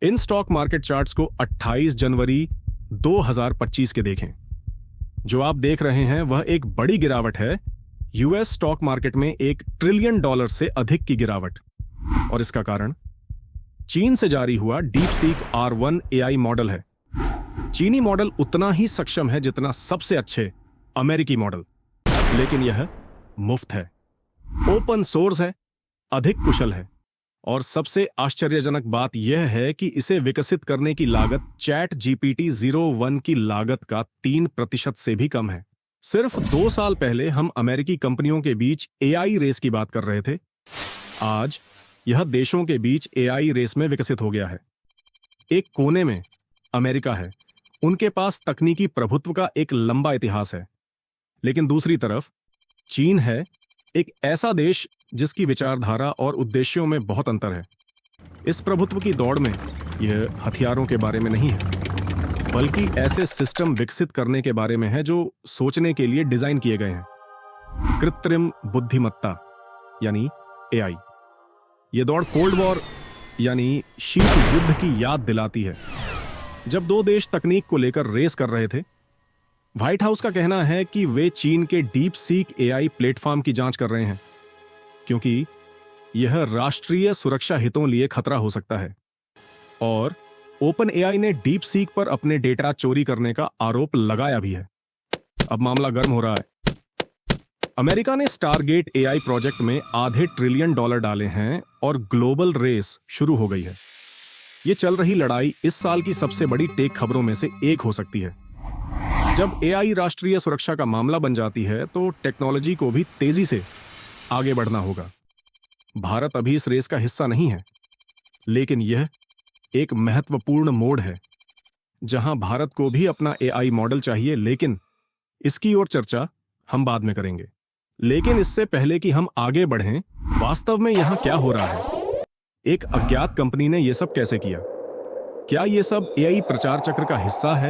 In stock market charts को 28 जनवरी 2025 के देखें। जो आप देख रहे हैं वह एक बड़ी गिरावट है, यूएस स्टॉक मार्केट में $1 ट्रिलियन से अधिक की गिरावट। और इसका कारण चीन से जारी हुआ डीपसीक R1 AI मॉडल है। चीनी मॉडल उतना ही सक्षम है जितना सबसे अच्छे अमेरिकी मॉडल, लेकिन यह मुफ्त है, ओपन सोर्स है, अधिक कुशल है और सबसे आश्चर्यजनक बात यह है कि इसे विकसित करने की लागत ChatGPT-o1 की लागत का 3% से भी कम है। सिर्फ 2 साल पहले हम अमेरिकी कंपनियों के बीच AI रेस की बात कर रहे थे। आज यह देशों के बीच AI रेस में विकसित हो गया है। एक कोने में अमेरिका है, उनके पास तकनीकी प्रभुत्व का एक लंबा इतिहास है, लेकिन दूसरी तरफ चीन है, एक ऐसा देश जिसकी विचारधारा और उद्देश्यों में बहुत अंतर है। इस प्रभुत्व की दौड़ में यह हथियारों के बारे में नहीं है, बल्कि ऐसे सिस्टम विकसित करने के बारे में है जो सोचने के लिए डिजाइन किए गए हैं। कृत्रिम बुद्धिमत्ता यानी AI। यह दौड़ कोल्ड वॉर यानी शीत युद्ध की याद दिलाती है। जब 2 देश तकनीक को लेकर रेस कर रहे थे, व्हाइट हाउस का कहना है कि वे चीन के डीपसीक AI प्लेटफॉर्म की जांच कर रहे हैं, क्योंकि यह राष्ट्रीय सुरक्षा हितों लिए खतरा हो सकता है। और ओपन AI ने डीपसीक पर अपने डेटा चोरी करने का आरोप लगाया भी है। अब मामला गर्म हो रहा है। अमेरिका ने स्टारगेट AI प्रोजेक्ट में $500 ट्रिलियन डाले हैं और ग्लोबल रेस शुरू हो गई है। ये चल रही लड़ाई इस साल की सबसे बड़ी टेक खबरों में से एक हो सकती है। जब AI राष्ट्रीय सुरक्षा का मामला बन जाती है तो टेक्नोलॉजी को भी तेजी से आगे बढ़ना होगा। भारत अभी इस रेस का हिस्सा नहीं है, लेकिन यह एक महत्वपूर्ण मोड़ है जहां भारत को भी अपना AI मॉडल चाहिए, लेकिन इसकी ओर चर्चा हम बाद में करेंगे। लेकिन इससे पहले कि हम आगे बढ़ें, वास्तव में यहां क्या हो रहा है? एक अज्ञात कंपनी ने यह सब कैसे किया? क्या यह सब AI प्रचार चक्र का हिस्सा है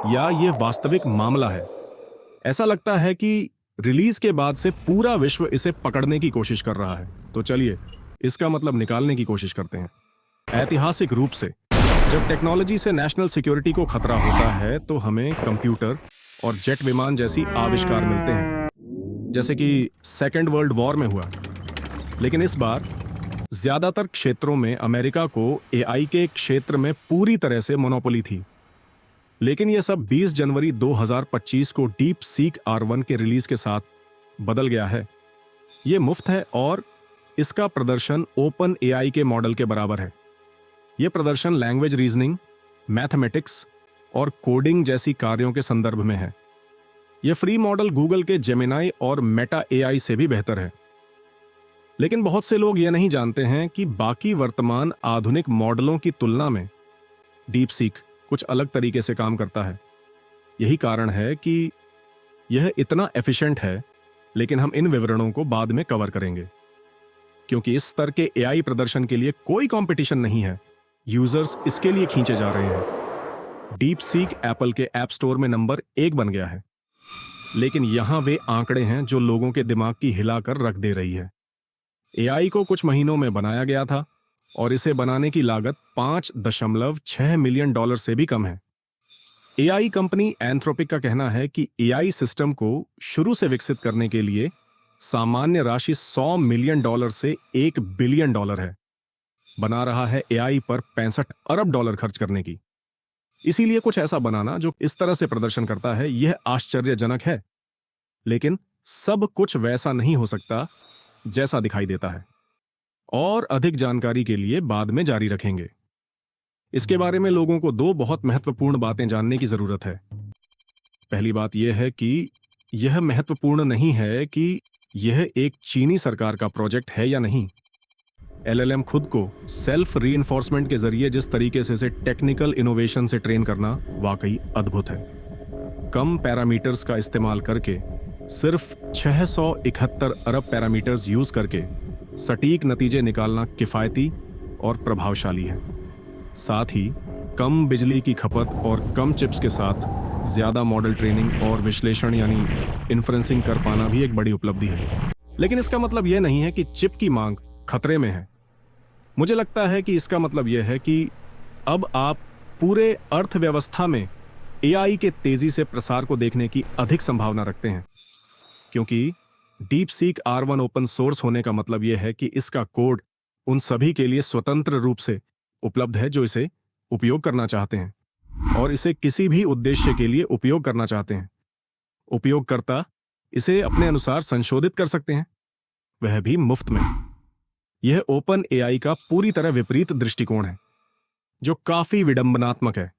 या यह वास्तविक मामला है? ऐसा लगता है कि रिलीज के बाद से पूरा विश्व इसे पकड़ने की कोशिश कर रहा है। तो चलिए इसका मतलब निकालने की कोशिश करते हैं। ऐतिहासिक रूप से जब टेक्नोलॉजी से नेशनल सिक्योरिटी को खतरा होता है तो हमें कंप्यूटर और जेट विमान जैसी आविष्कार मिलते हैं, जैसे कि सेकेंड वर्ल्ड वॉर में हुआ। लेकिन इस बार ज्यादातर क्षेत्रों में अमेरिका को AI के क्षेत्र में पूरी तरह से मोनोपोली थी। लेकिन यह सब 20 जनवरी 2025 को डीपसीक R1 के रिलीज के साथ बदल गया है। यह मुफ्त है और इसका प्रदर्शन ओपन AI के मॉडल के बराबर है। यह प्रदर्शन लैंग्वेज रीजनिंग, मैथमेटिक्स और कोडिंग जैसी कार्यों के संदर्भ में है। यह फ्री मॉडल गूगल के जेमिनाई और मेटा AI से भी बेहतर है। लेकिन बहुत से लोग यह नहीं जानते हैं कि बाकी वर्तमान आधुनिक मॉडलों की तुलना में डीपसीक कुछ अलग तरीके से काम करता है। यही कारण है कि यह इतना एफिशिएंट है, लेकिन हम इन विवरणों को बाद में कवर करेंगे, क्योंकि इस स्तर के AI प्रदर्शन के लिए कोई कंपटीशन नहीं है। यूजर्स इसके लिए खींचे जा रहे हैं। डीपसीक एप्पल के ऐप स्टोर में नंबर 1 बन गया है, लेकिन यहां वे आंकड़े हैं जो लोगों के दिमाग की हिलाकर रख दे रही है। AI को कुछ महीनों में बनाया गया था और इसे बनाने की लागत $5.6 मिलियन से भी कम है। AI कंपनी एंथ्रोपिक का कहना है कि AI सिस्टम को शुरू से विकसित करने के लिए सामान्य राशि $100 मिलियन से $1 बिलियन है। बना रहा है AI पर $65 अरब खर्च करने की। इसीलिए कुछ ऐसा बनाना जो इस तरह से प्रदर्शन करता है, यह आश्चर्यजनक है। लेकिन सब कुछ वैसा नहीं हो सकता जैसा दिखाई देता है, और अधिक जानकारी के लिए बाद में जारी रखेंगे। इसके बारे में लोगों को 2 बहुत महत्वपूर्ण बातें जानने की जरूरत है। पहली बात यह है कि यह महत्वपूर्ण नहीं है कि यह एक चीनी सरकार का प्रोजेक्ट है या नहीं। LLM खुद को सेल्फ रीइंफोर्समेंट के जरिए जिस तरीके से इसे टेक्निकल इनोवेशन से ट्रेन करना वाकई अद्भुत है। कम पैरामीटर्स का इस्तेमाल करके, सिर्फ 671 अरब पैरामीटर्स यूज करके सटीक नतीजे निकालना किफायती और प्रभावशाली है। साथ ही कम बिजली की खपत और कम चिप्स के साथ ज्यादा मॉडल ट्रेनिंग और विश्लेषण यानी इन्फ्रेंसिंग कर पाना भी एक बड़ी उपलब्धि है। लेकिन इसका मतलब यह नहीं है कि चिप की मांग खतरे में है। मुझे लगता है कि इसका मतलब यह है कि अब आप पूरे अर्थव्यवस्था में एआई के तेजी से प्रसार को देखने की अधिक संभावना रखते हैं, क्योंकि deep seek R1 open source होने का मतलब यह है कि इसका कोड उन सभी के लिए स्वतंत्र रूप से उपलब्ध है जो इसे उपयोग करना चाहते हैं और इसे किसी भी उद्देश्य के लिए उपयोग करना चाहते हैं। उपयोगकर्ता इसे अपने अनुसार संशोधित कर सकते हैं, वह भी मुफ्त में। यह ओपन एआई का पूरी तरह विपरीत दृष्टिकोण है, जो काफी विडंबनात्मक है।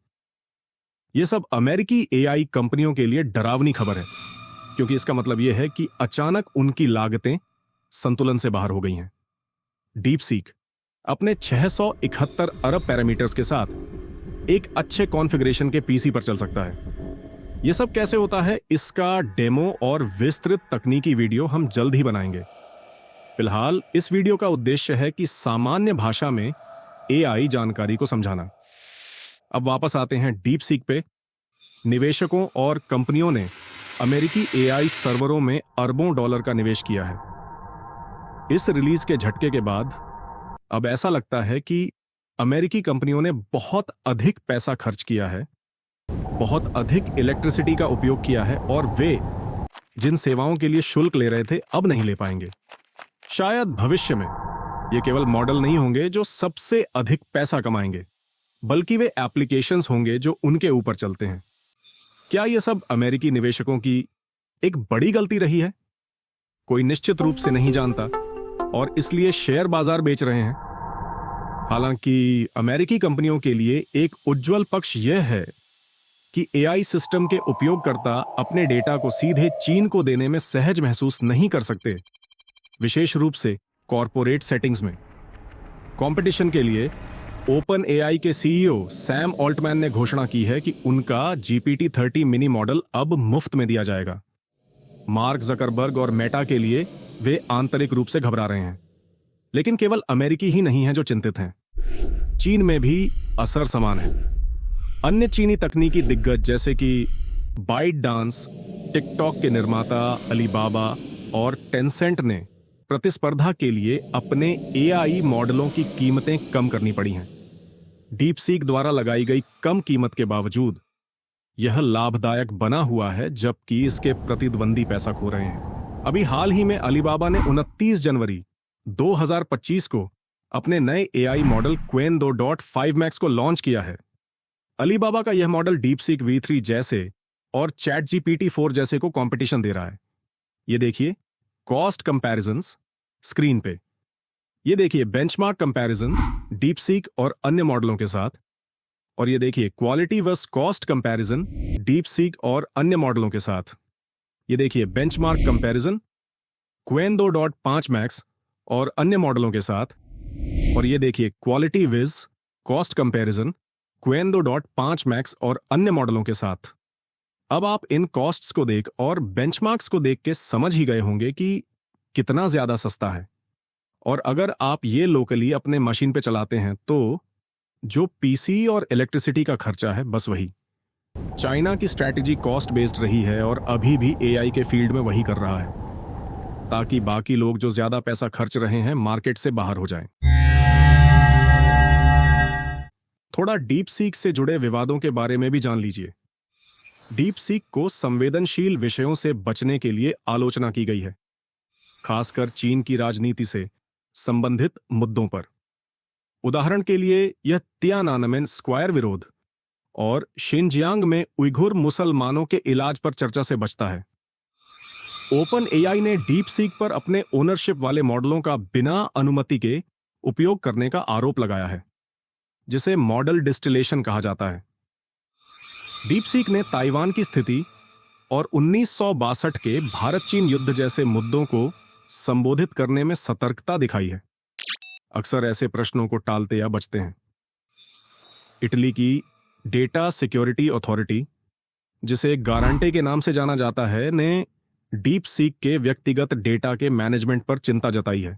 यह सब अमेरिकी एआई कंपनियों के लिए डरावनी खबर है, क्योंकि इसका मतलब यह है कि अचानक उनकी लागतें संतुलन से बाहर हो गई हैं। डीप सीक अपने 671 अरब पैरामीटर्स के साथ एक अच्छे कॉन्फ़िगरेशन के पीसी पर चल सकता है। यह सब कैसे होता है, इसका डेमो और विस्तृत तकनीकी वीडियो हम जल्द ही बनाएंगे। फिलहाल इस वीडियो का उद्देश्य है कि सामान्य भाषा में एआई जानकारी को समझाना। अब वापस आते हैं डीप सीक पे। निवेशकों और कंपनियों ने अमेरिकी एआई सर्वरों में अरबों डॉलर का निवेश किया है। इस रिलीज के झटके के बाद अब ऐसा लगता है कि अमेरिकी कंपनियों ने बहुत अधिक पैसा खर्च किया है, बहुत अधिक इलेक्ट्रिसिटी का उपयोग किया है और वे जिन सेवाओं के लिए शुल्क ले रहे थे अब नहीं ले पाएंगे। शायद भविष्य में ये केवल मॉडल नहीं होंगे जो सबसे अधिक पैसा कमाएंगे, बल्कि वे एप्लीकेशंस होंगे जो उनके ऊपर चलते हैं। क्या यह सब अमेरिकी निवेशकों की एक बड़ी गलती रही है? कोई निश्चित रूप से नहीं जानता और इसलिए शेयर बाजार बेच रहे हैं। हालांकि अमेरिकी कंपनियों के लिए एक उज्जवल पक्ष यह है कि एआई सिस्टम के उपयोगकर्ता अपने डेटा को सीधे चीन को देने में सहज महसूस नहीं कर सकते, विशेष रूप से कॉर्पोरेट सेटिंग्स में। कंपटीशन के लिए ओपन एआई के सीईओ सैम ऑल्टमैन ने घोषणा की है कि उनका GPT-30 मिनी मॉडल अब मुफ्त में दिया जाएगा। मार्क जकरबर्ग और मेटा के लिए वे आंतरिक रूप से घबरा रहे हैं, लेकिन केवल अमेरिकी ही नहीं है जो चिंतित हैं। चीन में भी असर समान है। अन्य चीनी तकनीकी दिग्गज जैसे कि बाइटडांस, टिकटॉक के निर्माता अलीबाबा और टेंसेंट ने प्रतिस्पर्धा के लिए अपने एआई मॉडलों की कीमतें कम करनी पड़ी हैं। डीप सीक द्वारा लगाई गई कम कीमत के बावजूद यह लाभदायक बना हुआ है, जबकि इसके प्रतिद्वंदी पैसा खो रहे हैं। अभी हाल ही में अलीबाबा ने 29 जनवरी 2025 को अपने नए एआई मॉडल क्वेन 2.5 मैक्स को लॉन्च किया है। अलीबाबा का यह मॉडल डीप सीक V3 जैसे और चैट GPT-4 जैसे को कंपटीशन दे रहा है। ये देखिए कॉस्ट कंपैरिजंस स्क्रीन पे। ये देखिए बेंचमार्क कंपैरिजंस डीप सीक और अन्य मॉडलों के साथ, और ये देखिए quality versus cost comparison DeepSeek और अन्य मॉडलों के साथ। ये देखिए बेंचमार्क कंपैरिजन क्वेन 2.5 मैक्स और अन्य मॉडलों के साथ, और ये देखिए quality vs cost comparison Qwen 2.5 max और अन्य मॉडलों के साथ। अब आप इन कॉस्ट्स को देख और बेंचमार्क्स को देख के समझ ही गए होंगे कि कितना ज्यादा सस्ता है। और अगर आप ये लोकली अपने मशीन पे चलाते हैं तो जो पीसी और इलेक्ट्रिसिटी का खर्चा है, बस वही। चाइना की स्ट्रैटेजी कॉस्ट बेस्ड रही है और अभी भी एआई के फील्ड में वही कर रहा है, ताकि बाकी लोग जो ज्यादा पैसा खर्च रहे हैं मार्केट से बाहर हो जाएं। थोड़ा डीप सीक से जुड़े विवादों के बारे में भी जान लीजिए। डीप सीक को संवेदनशील विषयों से बचने के लिए आलोचना की गई है, खासकर चीन की राजनीति से संबंधित मुद्दों पर। उदाहरण के लिए यह तियानानमेन स्क्वायर विरोध और शिनजियांग में उइघुर मुसलमानों के इलाज पर चर्चा से बचता है। ओपन एआई ने डीप सीक पर अपने ओनरशिप वाले मॉडलों का बिना अनुमति के उपयोग करने का आरोप लगाया है, जिसे मॉडल डिस्टिलेशन कहा जाता है। डीप सीक ने ताइवान की स्थिति और 1962 के भारत चीन युद्ध जैसे मुद्दों को संबोधित करने में सतर्कता दिखाई है। अक्सर ऐसे प्रश्नों को टालते या बचते हैं। इटली की डेटा सिक्योरिटी अथॉरिटी, जिसे गारंटे के नाम से जाना जाता है, ने डीप सीक के व्यक्तिगत डेटा के मैनेजमेंट पर चिंता जताई है।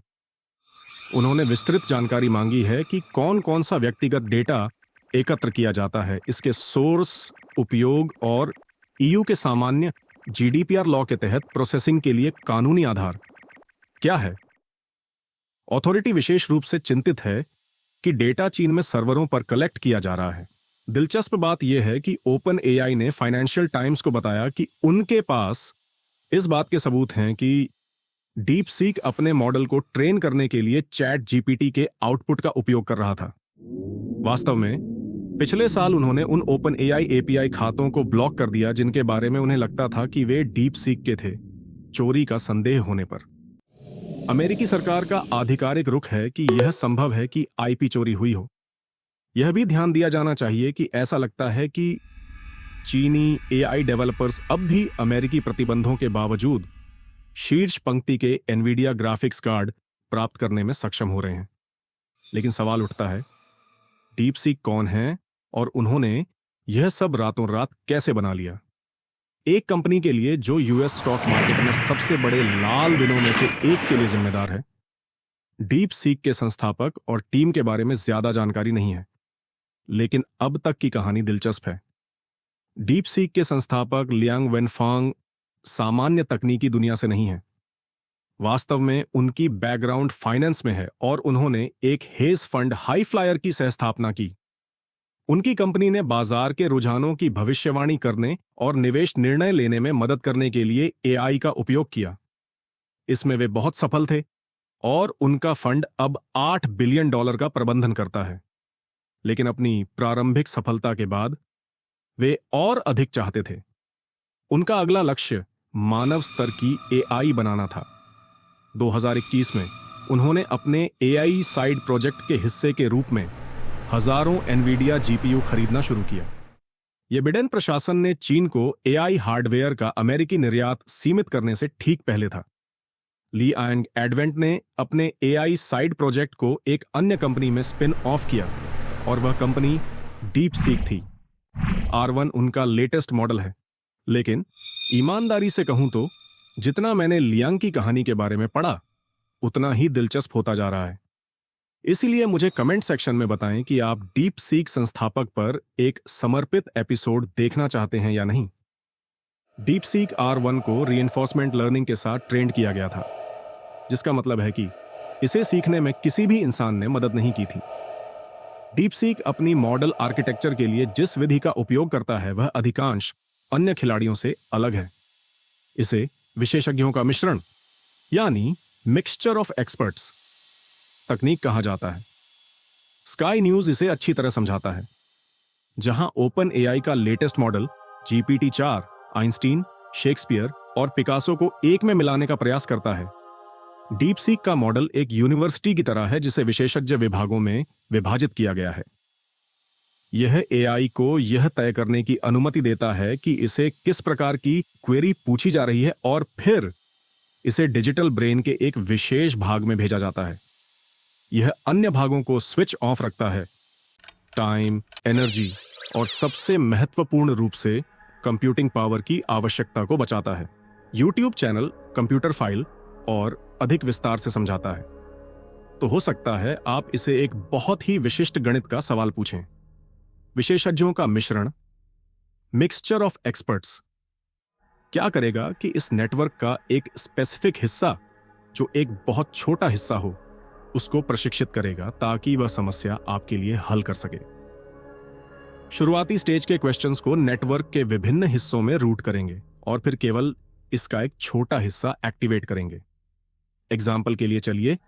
उन्होंने विस्तृत जानकारी मांगी है कि कौन कौन सा व्यक्तिगत डेटा एकत्र किया जाता है, इसके सोर्स, उपयोग और ईयू के सामान्य जीडीपीआर लॉ के तहत प्रोसेसिंग के लिए कानूनी आधार क्या है। अथॉरिटी विशेष रूप से चिंतित है कि डेटा चीन में सर्वरों पर कलेक्ट किया जा रहा है। दिलचस्प बात यह है कि ओपन एआई ने फाइनेंशियल टाइम्स को बताया कि उनके पास इस बात के सबूत हैं कि डीप सीक अपने मॉडल को ट्रेन करने के लिए चैट जीपीटी के आउटपुट का उपयोग कर रहा था। वास्तव में पिछले साल उन्होंने उन ओपन एआई एपीआई खातों को ब्लॉक कर दिया जिनके बारे में उन्हें लगता था कि वे डीप सीक के थे, चोरी का संदेह होने पर। अमेरिकी सरकार का आधिकारिक रुख है कि यह संभव है कि आईपी चोरी हुई हो। यह भी ध्यान दिया जाना चाहिए कि ऐसा लगता है कि चीनी एआई डेवलपर्स अब भी अमेरिकी प्रतिबंधों के बावजूद शीर्ष पंक्ति के एनवीडिया ग्राफिक्स कार्ड प्राप्त करने में सक्षम हो रहे हैं। लेकिन सवाल उठता है, डीप सीक कौन है और उन्होंने यह सब रातों रात कैसे बना लिया? एक कंपनी के लिए जो यूएस स्टॉक मार्केट में सबसे बड़े लाल दिनों में से एक के लिए जिम्मेदार है, डीप सीक के संस्थापक और टीम के बारे में ज्यादा जानकारी नहीं है। लेकिन अब तक की कहानी दिलचस्प है। डीप सीक के संस्थापक लियांग वेनफांग सामान्य तकनीकी दुनिया से नहीं है। वास्तव में उनकी बैकग्राउंड फाइनेंस में है और उन्होंने एक हेज फंड हाई फ्लायर की सहस्थापना की। उनकी कंपनी ने बाजार के रुझानों की भविष्यवाणी करने और निवेश निर्णय लेने में मदद करने के लिए एआई का उपयोग किया। इसमें वे बहुत सफल थे और उनका फंड अब $8 बिलियन का प्रबंधन करता है। लेकिन अपनी प्रारंभिक सफलता के बाद वे और अधिक चाहते थे। उनका अगला लक्ष्य मानव स्तर की एआई बनाना था। 2021 में उन्होंने अपने एआई साइड प्रोजेक्ट के हिस्से के रूप में हजारों एनवीडिया जीपीयू खरीदना शुरू किया। यह बिडेन प्रशासन ने चीन को एआई हार्डवेयर का अमेरिकी निर्यात सीमित करने से ठीक पहले था। ली एंड एडवेंट ने अपने एआई साइड प्रोजेक्ट को एक अन्य कंपनी में स्पिन ऑफ किया और वह कंपनी डीप सीक थी। R1 उनका लेटेस्ट मॉडल है। लेकिन ईमानदारी से कहूं तो जितना मैंने लियांग की कहानी के बारे में पढ़ा, उतना ही दिलचस्प होता जा रहा है। इसीलिए मुझे कमेंट सेक्शन में बताएं कि आप डीप सीक संस्थापक पर एक समर्पित एपिसोड देखना चाहते हैं या नहीं। डीप सीक R1 को रीइंफोर्समेंट लर्निंग के साथ ट्रेंड किया गया था, जिसका मतलब है कि इसे सीखने में किसी भी इंसान ने मदद नहीं की थी। डीप सीक अपनी मॉडल आर्किटेक्चर के लिए जिस विधि का उपयोग करता है वह अधिकांश अन्य खिलाड़ियों से अलग है। इसे विशेषज्ञों का मिश्रण यानी मिक्सचर ऑफ एक्सपर्ट्स तकनीक कहा जाता है। स्काई न्यूज इसे अच्छी तरह समझाता है। जहां ओपन एआई का latest model GPT-4 Einstein, Shakespeare और पिकासो को एक में मिलाने का प्रयास करता है, डीप सीक का मॉडल एक यूनिवर्सिटी की तरह है जिसे विशेषज्ञ विभागों में विभाजित किया गया है। यह एआई को यह तय करने की अनुमति देता है कि इसे किस प्रकार की क्वेरी पूछी जा रही है और फिर इसे डिजिटल ब्रेन के एक विशेष भाग में भेजा जाता है। यह अन्य भागों को स्विच ऑफ रखता है। टाइम, एनर्जी और सबसे महत्वपूर्ण रूप से कंप्यूटिंग पावर की आवश्यकता को बचाता है। YouTube चैनल कंप्यूटर फाइल और अधिक विस्तार से समझाता है। तो हो सकता है आप इसे एक बहुत ही विशिष्ट गणित का सवाल पूछें। विशेषज्ञों का मिश्रण, मिक्सचर ऑफ एक्सपर्ट्स, क्या करेगा कि इस नेटवर्क का एक स्पेसिफिक हिस्सा, जो एक बहुत छोटा हिस्सा हो, उसको प्रशिक्षित करेगा ताकि वह समस्या आपके लिए हल कर सके। शुरुआती स्टेज के क्वेश्चंस को नेटवर्क के विभिन्न हिस्सों में रूट करेंगे और फिर केवल इसका एक छोटा हिस्सा एक्टिवेट करेंगे। एग्जाम्पल के लिए चलिए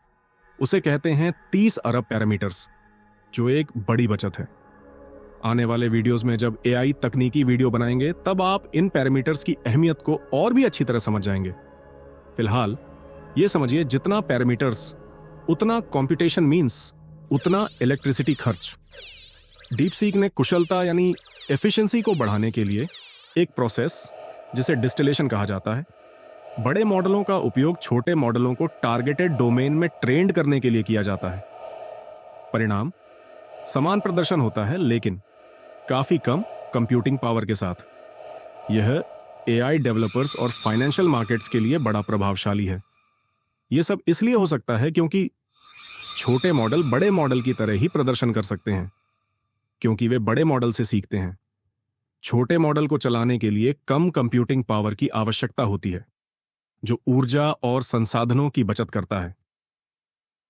उसे कहते हैं 30 अरब पैरामीटर्स, जो एक बड़ी बचत है। आने वाले वीडियोस में जब एआई तकनीकी वीडियो बनाएंगे तब आप इन पैरामीटर्स की अहमियत को और भी अच्छी तरह समझ जाएंगे। फिलहाल यह समझिए, जितना पैरामीटर्स उतना कंप्यूटेशन मींस उतना इलेक्ट्रिसिटी खर्च। डीप सीक ने कुशलता यानी एफिशिएंसी को बढ़ाने के लिए एक प्रोसेस जिसे डिस्टिलेशन कहा जाता है, बड़े मॉडलों का उपयोग छोटे मॉडलों को टारगेटेड डोमेन में ट्रेंड करने के लिए किया जाता है। परिणाम समान प्रदर्शन होता है लेकिन काफी कम कंप्यूटिंग पावर के साथ। यह एआई डेवलपर्स और फाइनेंशियल मार्केट्स के लिए बड़ा प्रभावशाली है। यह सब इसलिए हो सकता है क्योंकि छोटे मॉडल बड़े मॉडल की तरह ही प्रदर्शन कर सकते हैं, क्योंकि वे बड़े मॉडल से सीखते हैं। छोटे मॉडल को चलाने के लिए कम कंप्यूटिंग पावर की आवश्यकता होती है, जो ऊर्जा और संसाधनों की बचत करता है।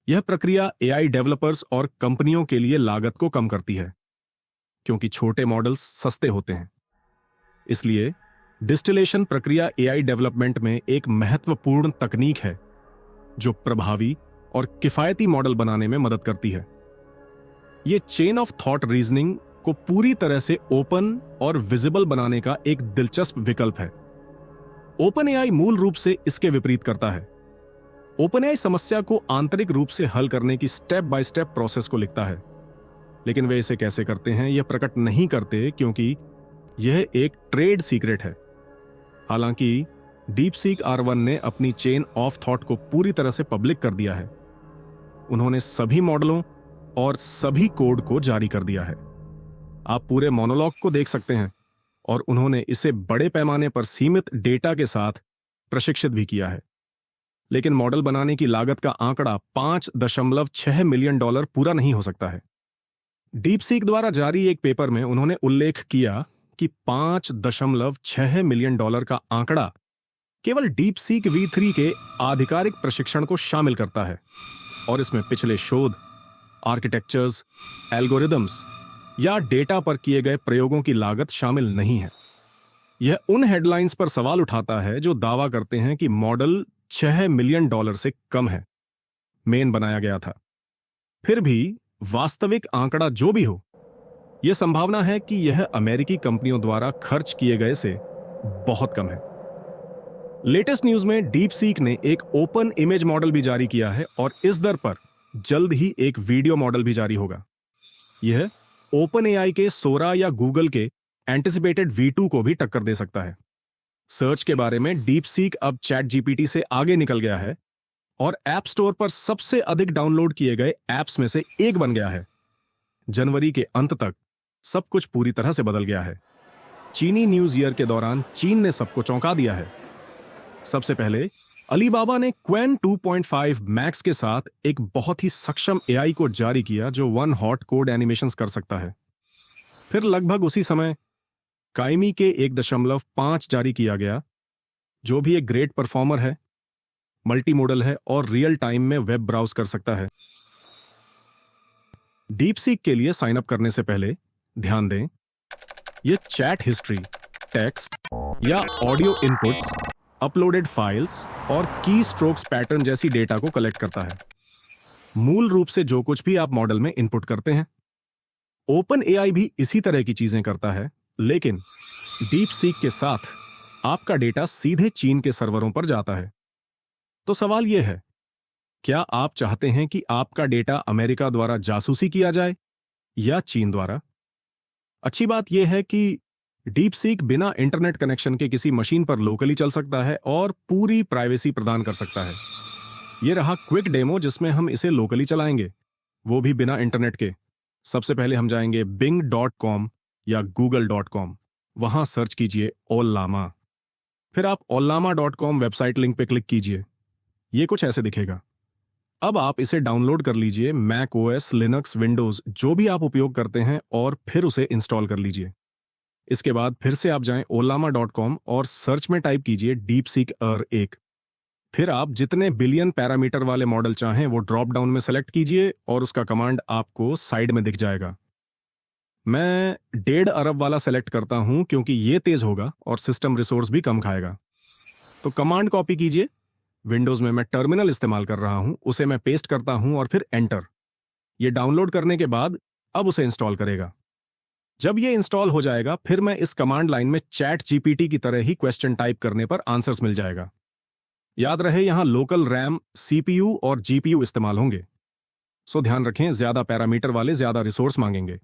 यह प्रक्रिया एआई डेवलपर्स और कंपनियों के लिए लागत को कम करती है, क्योंकि छोटे मॉडल्स सस्ते होते हैं। इसलिए डिस्टिलेशन प्रक्रिया एआई डेवलपमेंट में एक महत्वपूर्ण तकनीक है जो प्रभावी और किफायती मॉडल बनाने में मदद करती है। यह चेन ऑफ थॉट रीजनिंग को पूरी तरह से ओपन और विजिबल बनाने का एक दिलचस्प विकल्प है। ओपन एआई मूल रूप से इसके विपरीत करता है। ओपन एआई समस्या को आंतरिक रूप से हल करने की स्टेप बाय स्टेप प्रोसेस को लिखता है, लेकिन वे इसे कैसे करते हैं यह प्रकट नहीं करते, क्योंकि यह एक ट्रेड सीक्रेट है। हालांकि डीपसीक R1 ने अपनी चेन ऑफ थॉट को पूरी तरह से पब्लिक कर दिया है। उन्होंने सभी मॉडलों और सभी कोड को जारी कर दिया है। आप पूरे मोनोलॉग को देख सकते हैं, और उन्होंने इसे बड़े पैमाने पर सीमित डेटा के साथ प्रशिक्षित भी किया है। लेकिन मॉडल बनाने की लागत का आंकड़ा $5.6 मिलियन पूरा नहीं हो सकता है। डीपसीक द्वारा जारी एक पेपर में उन्होंने उल्लेख किया कि $5.6 मिलियन का आंकड़ा केवल डीपसीक V3 के आधिकारिक प्रशिक्षण को शामिल करता है, और इसमें पिछले शोध, आर्किटेक्चर्स, एल्गोरिदम्स या डेटा पर किए गए प्रयोगों की लागत शामिल नहीं है। यह उन हेडलाइंस पर सवाल उठाता है जो दावा करते हैं कि मॉडल $6 मिलियन से कम है, मेन बनाया गया था। फिर भी वास्तविक आंकड़ा जो भी हो, यह संभावना है कि यह अमेरिकी कंपनियों द्वारा खर्च किए गए से बहुत कम है। लेटेस्ट न्यूज में डीपसीक ने एक ओपन इमेज मॉडल भी जारी किया है, और इस दर पर जल्द ही एक वीडियो मॉडल भी जारी होगा। यह ओपन एआई के सोरा या गूगल के एंटिसिपेटेड V2 को भी टक्कर दे सकता है। सर्च के बारे में डीपसीक अब चैट जीपीटी से आगे निकल गया है और ऐप स्टोर पर सबसे अधिक डाउनलोड किए गए ऐप्स में से एक बन गया है। जनवरी के अंत तक सब कुछ पूरी तरह से बदल गया है। चीनी न्यूज ईयर के दौरान चीन ने सबको चौंका दिया है। सबसे पहले अलीबाबा ने क्वेन 2.5 मैक्स के साथ एक बहुत ही सक्षम एआई को जारी किया जो वन हॉट कोड एनिमेशंस कर सकता है। फिर लगभग उसी समय काइमी के 1.5 जारी किया गया, जो भी एक ग्रेट परफॉर्मर है, मल्टी मोडल है और रियल टाइम में वेब ब्राउज कर सकता है। डीपसीक के लिए साइन अप करने से पहले ध्यान दें, यह चैट हिस्ट्री, टेक्स्ट या ऑडियो इनपुट्स, अपलोडेड फाइल्स और की स्ट्रोक्स पैटर्न जैसी डेटा को कलेक्ट करता है। मूल रूप से जो कुछ भी आप मॉडल में इनपुट करते हैं। ओपन एआई भी इसी तरह की चीजें करता है, लेकिन डीपसीक के साथ आपका डेटा सीधे चीन के सर्वरों पर जाता है। तो सवाल यह है, क्या आप चाहते हैं कि आपका डेटा अमेरिका द्वारा जासूसी किया जाए या चीन द्वारा? अच्छी बात यह है कि डीपसीक बिना इंटरनेट कनेक्शन के किसी मशीन पर लोकली चल सकता है और पूरी प्राइवेसी प्रदान कर सकता है। यह रहा क्विक डेमो जिसमें हम इसे लोकली चलाएंगे, वो भी बिना इंटरनेट के। सबसे पहले हम जाएंगे bing.com या google.com, वहां सर्च कीजिए ओल्लामा। फिर आप ollama.com वेबसाइट लिंक पे क्लिक कीजिए। ये कुछ ऐसे दिखेगा। अब आप इसे डाउनलोड कर लीजिए, मैक ओएस, लिनक्स, विंडोज जो भी आप उपयोग करते हैं, और फिर उसे इंस्टॉल कर लीजिए। इसके बाद फिर से आप जाएं ollama.com और सर्च में टाइप कीजिए डीपसीक R1। फिर आप जितने बिलियन पैरामीटर वाले मॉडल चाहें वो ड्रॉप डाउन में सेलेक्ट कीजिए और उसका कमांड आपको साइड में दिख जाएगा। मैं 1.5 अरब वाला सेलेक्ट करता हूं क्योंकि ये तेज होगा और सिस्टम रिसोर्स भी कम खाएगा। तो कमांड कॉपी कीजिए। विंडोज में मैं टर्मिनल इस्तेमाल कर रहा हूं, उसे मैं पेस्ट करता हूं और फिर एंटर। ये डाउनलोड करने के बाद अब उसे इंस्टॉल करेगा। जब ये इंस्टॉल हो जाएगा, फिर मैं इस कमांड लाइन में चैट जीपीटी की तरह ही क्वेश्चन टाइप करने पर आंसर्स मिल जाएगा। याद रहे यहां लोकल रैम, सीपीयू और जीपीयू इस्तेमाल होंगे, सो ध्यान रखें ज्यादा पैरामीटर वाले ज्यादा रिसोर्स मांगेंगे।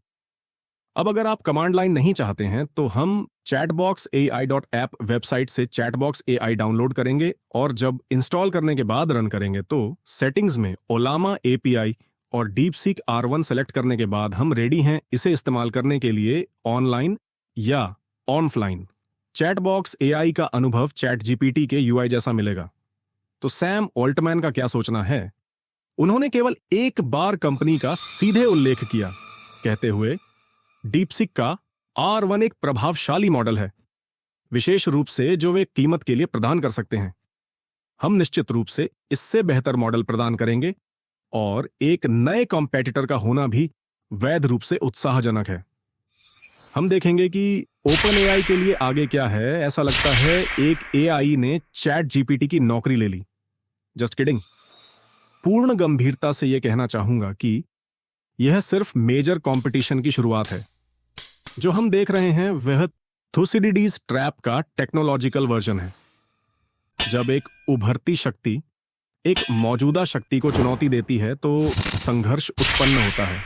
अब अगर आप कमांड लाइन नहीं चाहते हैं तो हम chatboxai.app वेबसाइट से चैटबॉक्स एआई डाउनलोड करेंगे और जब इंस्टॉल करने के बाद रन करेंगे तो सेटिंग्स में ओलामा एपीआई और डीपसीक R1 सेलेक्ट करने के बाद हम रेडी हैं इसे इस्तेमाल करने के लिए ऑनलाइन या ऑफलाइन। चैटबॉक्स एआई का अनुभव चैट जीपीटी के यूआई जैसा मिलेगा। तो सैम ऑल्टमैन का क्या सोचना है? उन्होंने केवल एक बार कंपनी का सीधे उल्लेख किया, कहते हुए डीपसीक का R1 एक प्रभावशाली मॉडल है, विशेष रूप से जो वे कीमत के लिए प्रदान कर सकते हैं। हम निश्चित रूप से इससे बेहतर मॉडल प्रदान करेंगे और एक नए कॉम्पेटिटर का होना भी वैध रूप से उत्साहजनक है। हम देखेंगे कि ओपन एआई के लिए आगे क्या है। ऐसा लगता है एक एआई ने चैट जीपीटी की नौकरी ले ली। Just kidding. पूर्ण गंभीरता से यह कहना चाहूंगा कि यह सिर्फ मेजर कंपटीशन की शुरुआत है। जो हम देख रहे हैं वह थुसिडिडीज ट्रैप का टेक्नोलॉजिकल वर्जन है। जब एक उभरती शक्ति एक मौजूदा शक्ति को चुनौती देती है तो संघर्ष उत्पन्न होता है।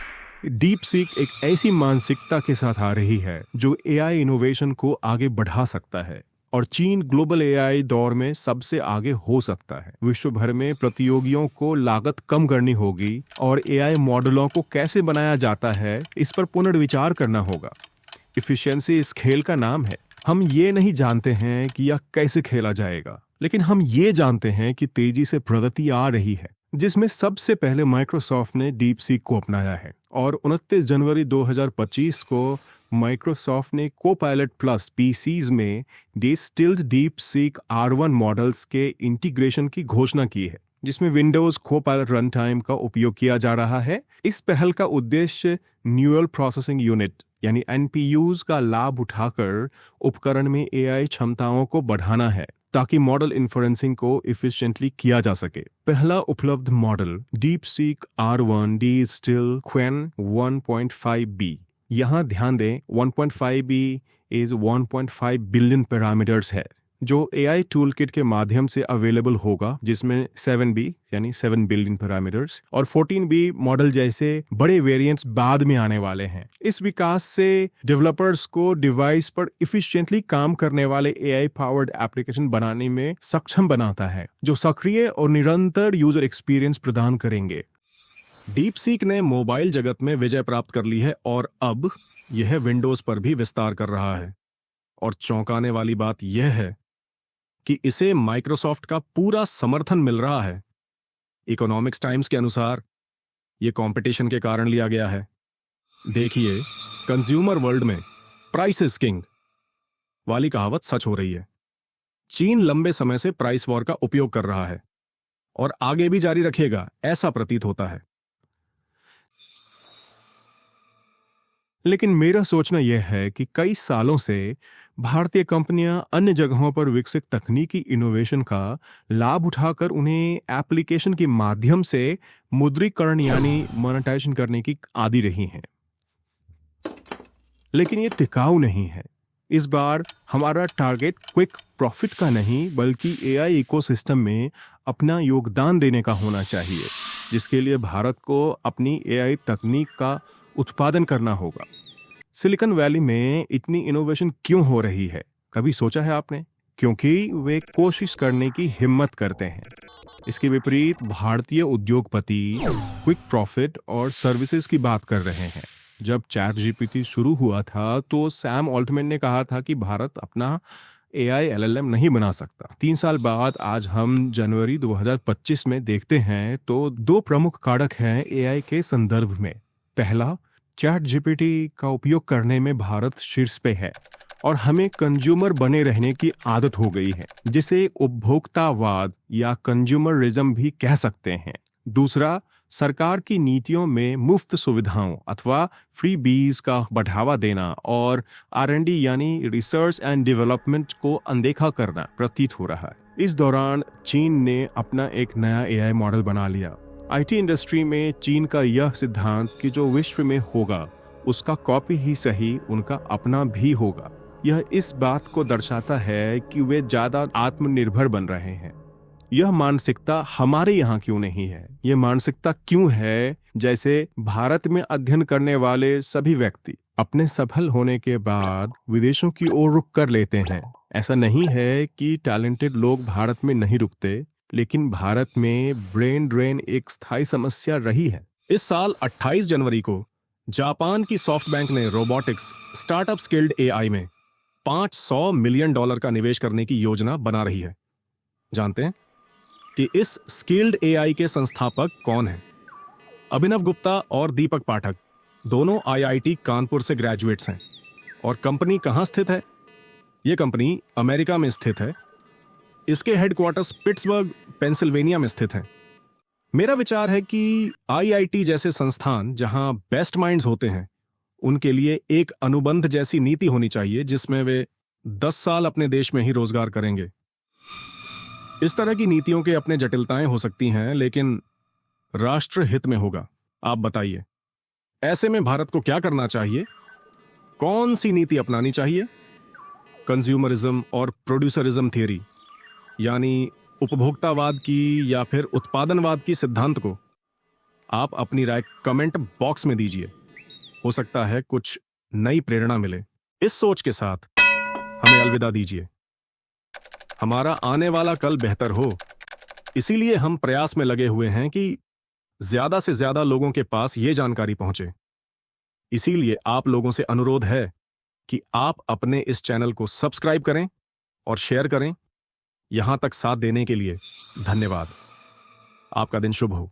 डीप सीक एक ऐसी मानसिकता के साथ आ रही है जो एआई इनोवेशन को आगे बढ़ा सकता है और चीन ग्लोबल एआई दौर में सबसे आगे हो सकता है। विश्व भर में प्रतियोगियों को लागत कम करनी होगी और एआई मॉडलों को कैसे बनाया जाता है इस पर पुनर्विचार करना होगा। इफिशिएंसी इस खेल का नाम है। हम ये नहीं जानते हैं कि यह कैसे खेला जाएगा, लेकिन हम ये जानते हैं कि तेजी से प्रगति आ रही है, जिसमें सबसे पहले माइक्रोसॉफ्ट ने डीप सीक को अपनाया है और 29 जनवरी 2025 को माइक्रोसॉफ्ट ने कोपायलट प्लस पीसीज में distilled deep seek R1 models के इंटीग्रेशन की घोषणा की है, जिसमें विंडोज कोपायलट रन टाइम का उपयोग किया जा रहा है। इस पहल का उद्देश्य न्यूरल प्रोसेसिंग यूनिट यानी NPUs का लाभ उठाकर उपकरण में एआई क्षमताओं को बढ़ाना है ताकि मॉडल इन्फ्रेंसिंग को इफिशिएंटली किया जा सके। पहला उपलब्ध model DeepSeek R1 distill Qwen 1.5B। यहाँ ध्यान दें 1.5B इज 1.5 बिलियन पैरामीटर्स है जो एआई टूल किट के माध्यम से अवेलेबल होगा, जिसमें 7B यानी 7 बिलियन पैरामीटर्स और 14B मॉडल जैसे बड़े वेरिएंट्स बाद में आने वाले हैं। इस विकास से डेवलपर्स को डिवाइस पर इफिशिएंटली काम करने वाले एआई पावर्ड एप्लीकेशन बनाने में सक्षम बनाता है जो सक्रिय और निरंतर यूजर एक्सपीरियंस प्रदान करेंगे। डीप सीक ने मोबाइल जगत में विजय प्राप्त कर ली है और अब यह विंडोज पर भी विस्तार कर रहा है। और चौंकाने वाली बात यह है कि इसे माइक्रोसॉफ्ट का पूरा समर्थन मिल रहा है। इकोनॉमिक्स टाइम्स के अनुसार यह कंपटीशन के कारण लिया गया है। देखिए, कंज्यूमर वर्ल्ड में प्राइस इज किंग वाली कहावत सच हो रही है। चीन लंबे समय से प्राइस वॉर का उपयोग कर रहा है और आगे भी जारी रखेगा, ऐसा प्रतीत होता है। लेकिन मेरा सोचना यह है कि कई सालों से भारतीय कंपनियां अन्य जगहों पर विकसित तकनीकी इनोवेशन का लाभ उठाकर उन्हें एप्लीकेशन के माध्यम से मुद्रीकरण यानी मोनेटाइजेशन करने की आदी रही हैं। लेकिन ये टिकाऊ नहीं है। इस बार हमारा टारगेट क्विक प्रॉफिट का नहीं बल्कि एआई इकोसिस्टम में अपना योगदान देने का होना चाहिए, जिसके लिए भारत को अपनी एआई तकनीक का उत्पादन करना होगा। सिलिकॉन वैली में इतनी इनोवेशन क्यों हो रही है, कभी सोचा है आपने? क्योंकि वे कोशिश करने की हिम्मत करते हैं। इसके विपरीत भारतीय उद्योगपति क्विक प्रॉफिट और सर्विसेज की बात कर रहे हैं। जब चैट जीपीटी शुरू हुआ था तो सैम ऑल्टमैन ने कहा था कि भारत अपना एआई LLM नहीं बना सकता। 3 साल बाद आज हम जनवरी 2025 में देखते हैं तो 2 प्रमुख कारक हैं एआई के संदर्भ में। पहला, चैट जीपीटी का उपयोग करने में भारत शीर्ष पे है और हमें कंज्यूमर बने रहने की आदत हो गई है, जिसे उपभोक्तावाद या कंज्यूमरिज्म भी कह सकते हैं। दूसरा, सरकार की नीतियों में मुफ्त सुविधाओं अथवा फ्रीबीज का बढ़ावा देना और R&D यानी रिसर्च एंड डेवलपमेंट को अनदेखा करना प्रतीत हो रहा है। इस दौरान चीन ने अपना एक नया एआई मॉडल बना लिया। आईटी इंडस्ट्री में चीन का यह सिद्धांत कि जो विश्व में होगा उसका कॉपी ही सही उनका अपना भी होगा, यह इस बात को दर्शाता है कि वे ज्यादा आत्मनिर्भर बन रहे हैं। यह मानसिकता हमारे यहाँ क्यों नहीं है? यह मानसिकता क्यों है जैसे भारत में अध्ययन करने वाले सभी व्यक्ति अपने सफल होने के बाद विदेशों की ओर रुख कर लेते हैं? ऐसा नहीं है कि टैलेंटेड लोग भारत में नहीं रुकते, लेकिन भारत में ब्रेन ड्रेन एक स्थायी समस्या रही है। इस साल 28 जनवरी को जापान की सॉफ्टबैंक ने रोबोटिक्स स्टार्टअप स्किल्ड एआई में $500 मिलियन का निवेश करने की योजना बना रही है। जानते हैं कि इस स्किल्ड एआई के संस्थापक कौन हैं? अभिनव गुप्ता और दीपक पाठक दोनों IIT कानपुर से ग्रेजुएट्स हैं। और कंपनी कहां स्थित है? यह कंपनी अमेरिका में स्थित है। इसके हेडक्वार्टर्स पिट्सबर्ग पेंसिल्वेनिया में स्थित हैं। मेरा विचार है कि आईआईटी जैसे संस्थान जहां बेस्ट माइंड्स होते हैं, उनके लिए एक अनुबंध जैसी नीति होनी चाहिए जिसमें वे 10 साल अपने देश में ही रोजगार करेंगे। इस तरह की नीतियों के अपने जटिलताएं हो सकती हैं, लेकिन राष्ट्र हित में होगा। आप बताइए, ऐसे में भारत को क्या करना चाहिए? कौन सी नीति अपनानी चाहिए? कंज्यूमरिज्म और प्रोड्यूसरिज्म थियरी, यानी उपभोक्तावाद की या फिर उत्पादनवाद की सिद्धांत को? आप अपनी राय कमेंट बॉक्स में दीजिए। हो सकता है कुछ नई प्रेरणा मिले। इस सोच के साथ हमें अलविदा दीजिए। हमारा आने वाला कल बेहतर हो, इसीलिए हम प्रयास में लगे हुए हैं कि ज्यादा से ज्यादा लोगों के पास यह जानकारी पहुंचे। इसीलिए आप लोगों से अनुरोध है कि आप अपने इस चैनल को सब्सक्राइब करें और शेयर करें। यहां तक साथ देने के लिए धन्यवाद। आपका दिन शुभ हो।